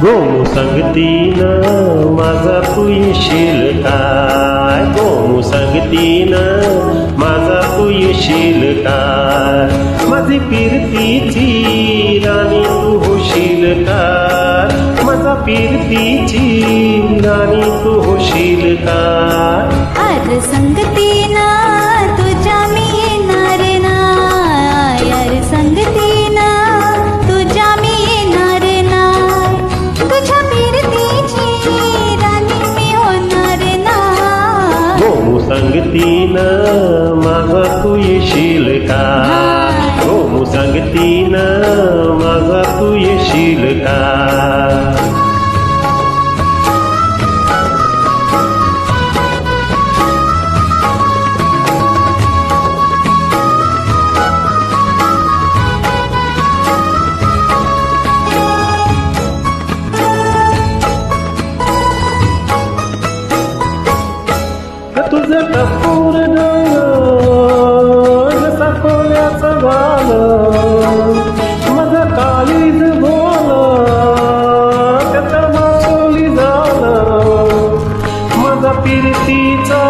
गोमू सांगतीनं माझा तू येशील काय, गोमू सांगतीनं माझा तू येशील काय, माझी फिरतीची राणी तू होशील काय, माझा फिरतीची राणी तू होशील काय. अरे संगतीना तुझ्या मी येणार नाय, अरे संगतीना तुझ्या मी येणार नाय, तुझ्या फिरतीची राणी मी होणार नाय. गोमू सांगतीनं माझा तू येशील काय, गोमू सांगतीनं माझा तू येशील काय. तुझं कपूर जसा कोल्याचं गाल, माझं काळीज बोल त्याचं मासोली झालं, माझा फिरतीचा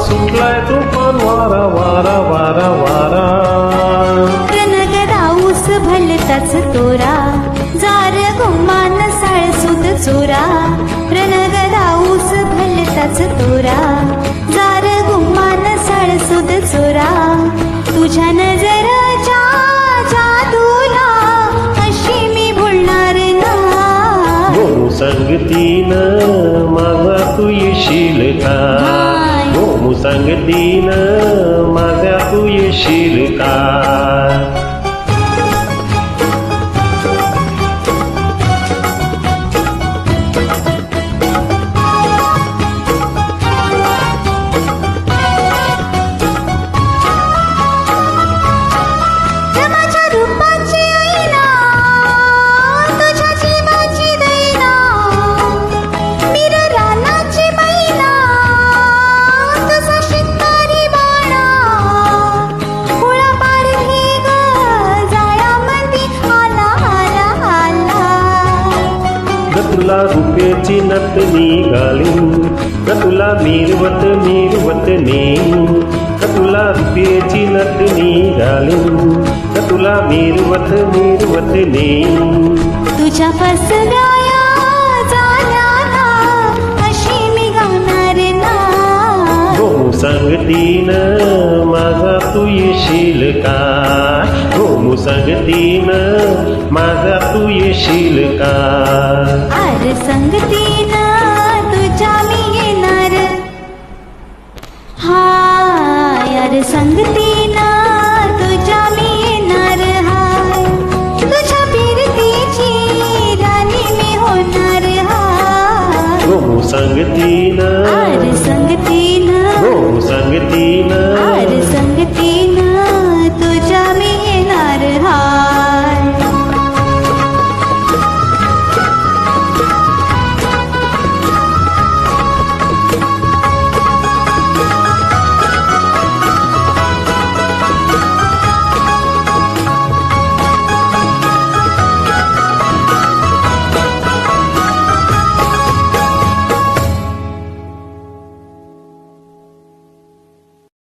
सुटलाय तो पण वारा वारा वारा वारा. रणगराऊस भलताच तोरा, जार गुमान साळसूद चोरा, रणगराऊस भलताच तोरा, जार गुमान साळसूद चोरा. तुझ्या नजरच्या जादूला अशी मी भुलणार ना. गोमू सांगतीनं माझा तू येशील का, गोमू सांगतीनं माझ्या तू येशील का. तुला रुपयाची नथ निघाली, तुला मिरवत मिरवत नेईन, तुला रुपयाची नथ निघाली, तुला मिरवत मिरवत नेईन. तुझ्या फसव्या जाण्याला अशी मी गाणार ना. गोमू सांगतीनं माझा तू येशील का, गोमू सांगतीनं माझा तू येशील का. अरे संगतीना तुझ्या मी येणार हाय, अरे संगतीना तुझ्या मी येणार हाय, तुझ्या फिरतीची राणी मी होणार हाय. गोमू सांगतीनं, अरे संगतीना, गोमू सांगतीनं